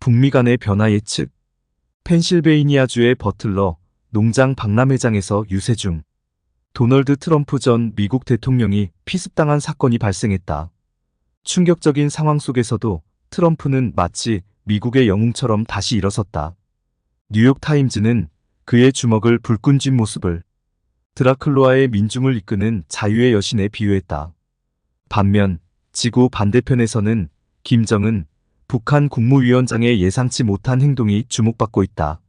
북미 간의 변화 예측. 펜실베이니아주의 버틀러 농장 박람회장에서 유세 중 도널드 트럼프 전 미국 대통령이 피습당한 사건이 발생했다. 충격적인 상황 속에서도 트럼프는 마치 미국의 영웅처럼 다시 일어섰다. 뉴욕타임즈는 그의 주먹을 불끈 쥔 모습을 드라큘라의 민중을 이끄는 자유의 여신에 비유했다. 반면 지구 반대편에서는 김정은 북한 국무위원장의 예상치 못한 행동이 주목받고 있다.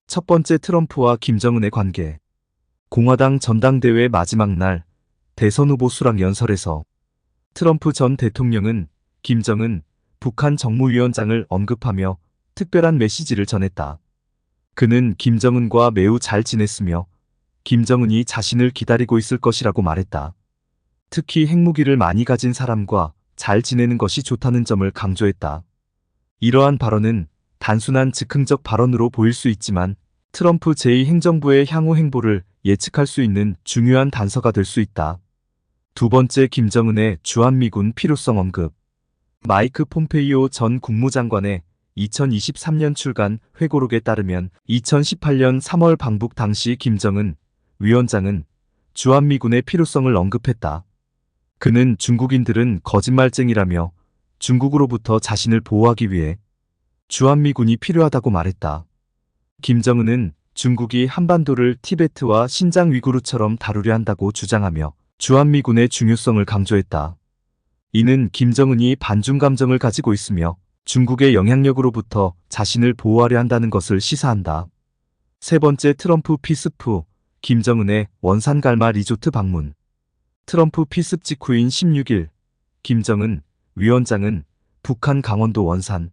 첫 번째, 트럼프와 김정은의 관계. 공화당 전당대회 마지막 날 대선 후보 수락 연설에서 트럼프 전 대통령은 김정은 북한 정무위원장을 언급하며 특별한 메시지를 전했다. 그는 김정은과 매우 잘 지냈으며 김정은이 자신을 기다리고 있을 것이라고 말했다. 특히 핵무기를 많이 가진 사람과 잘 지내는 것이 좋다는 점을 강조했다. 이러한 발언은 단순한 즉흥적 발언으로 보일 수 있지만 트럼프 제2행정부의 향후 행보를 예측할 수 있는 중요한 단서가 될 수 있다. 두 번째, 김정은의 주한미군 필요성 언급. 마이크 폼페이오 전 국무장관의 2023년 출간 회고록에 따르면 2018년 3월 방북 당시 김정은 위원장은 주한미군의 필요성을 언급했다. 그는 중국인들은 거짓말쟁이라며 중국으로부터 자신을 보호하기 위해 주한미군이 필요하다고 말했다. 김정은은 중국이 한반도를 티베트와 신장 위구르처럼 다루려 한다고 주장하며 주한미군의 중요성을 강조했다. 이는 김정은이 반중 감정을 가지고 있으며 중국의 영향력으로부터 자신을 보호하려 한다는 것을 시사한다. 세 번째, 트럼프 피습 후 김정은의 원산 갈마 리조트 방문. 트럼프 피습 직후인 16일, 김정은 위원장은 북한 강원도 원산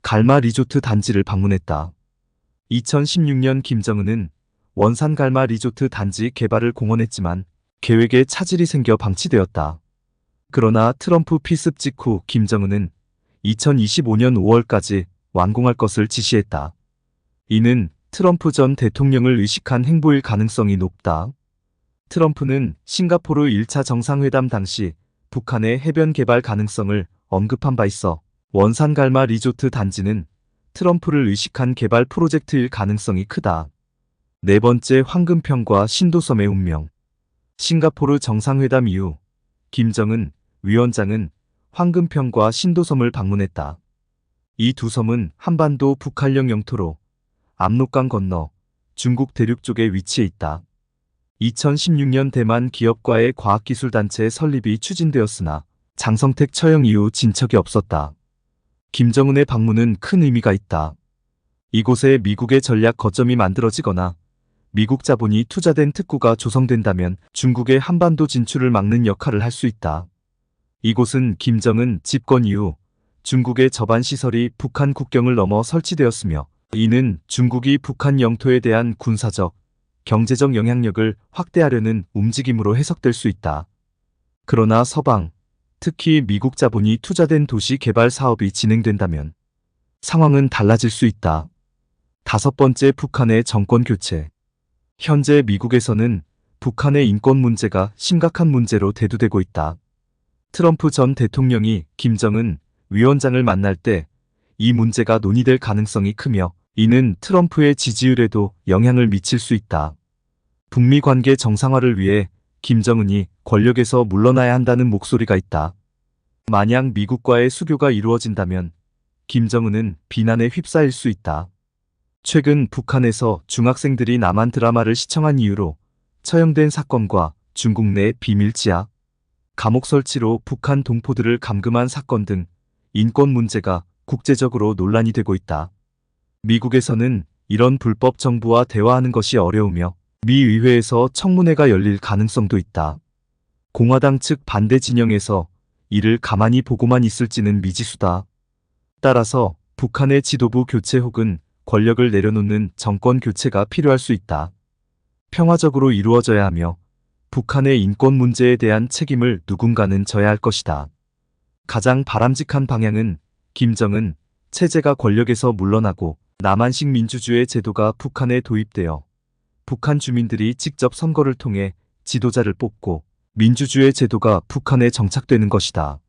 갈마 리조트 단지를 방문했다. 2016년 김정은은 원산 갈마 리조트 단지 개발을 공언했지만 계획에 차질이 생겨 방치되었다. 그러나 트럼프 피습 직후 김정은은 2025년 5월까지 완공할 것을 지시했다. 이는 트럼프 전 대통령을 의식한 행보일 가능성이 높다. 트럼프는 싱가포르 1차 정상회담 당시 북한의 해변 개발 가능성을 언급한 바 있어 원산 갈마 리조트 단지는 트럼프를 의식한 개발 프로젝트일 가능성이 크다. 네 번째, 황금평과 신도섬의 운명. 싱가포르 정상회담 이후 김정은 위원장은 황금평과 신도섬을 방문했다. 이 두 섬은 한반도 북한령 영토로 압록강 건너 중국 대륙 쪽에 위치해 있다. 2016년 대만 기업과의 과학기술단체 설립이 추진되었으나 장성택 처형 이후 진척이 없었다. 김정은의 방문은 큰 의미가 있다. 이곳에 미국의 전략 거점이 만들어지거나 미국 자본이 투자된 특구가 조성된다면 중국의 한반도 진출을 막는 역할을 할 수 있다. 이곳은 김정은 집권 이후 중국의 저반 시설이 북한 국경을 넘어 설치되었으며 이는 중국이 북한 영토에 대한 군사적, 경제적 영향력을 확대하려는 움직임으로 해석될 수 있다. 그러나 서방, 특히 미국 자본이 투자된 도시 개발 사업이 진행된다면 상황은 달라질 수 있다. 다섯 번째, 북한의 정권 교체. 현재 미국에서는 북한의 인권 문제가 심각한 문제로 대두되고 있다. 트럼프 전 대통령이 김정은 위원장을 만날 때 이 문제가 논의될 가능성이 크며 이는 트럼프의 지지율에도 영향을 미칠 수 있다. 북미 관계 정상화를 위해 김정은이 권력에서 물러나야 한다는 목소리가 있다. 만약 미국과의 수교가 이루어진다면 김정은은 비난에 휩싸일 수 있다. 최근 북한에서 중학생들이 남한 드라마를 시청한 이유로 처형된 사건과 중국 내 비밀 지하 감옥 설치로 북한 동포들을 감금한 사건 등 인권 문제가 국제적으로 논란이 되고 있다. 미국에서는 이런 불법 정부와 대화하는 것이 어려우며 미 의회에서 청문회가 열릴 가능성도 있다. 공화당 측 반대 진영에서 이를 가만히 보고만 있을지는 미지수다. 따라서 북한의 지도부 교체 혹은 권력을 내려놓는 정권 교체가 필요할 수 있다. 평화적으로 이루어져야 하며 북한의 인권 문제에 대한 책임을 누군가는 져야 할 것이다. 가장 바람직한 방향은 김정은 체제가 권력에서 물러나고 남한식 민주주의 제도가 북한에 도입되어 북한 주민들이 직접 선거를 통해 지도자를 뽑고 민주주의 제도가 북한에 정착되는 것이다.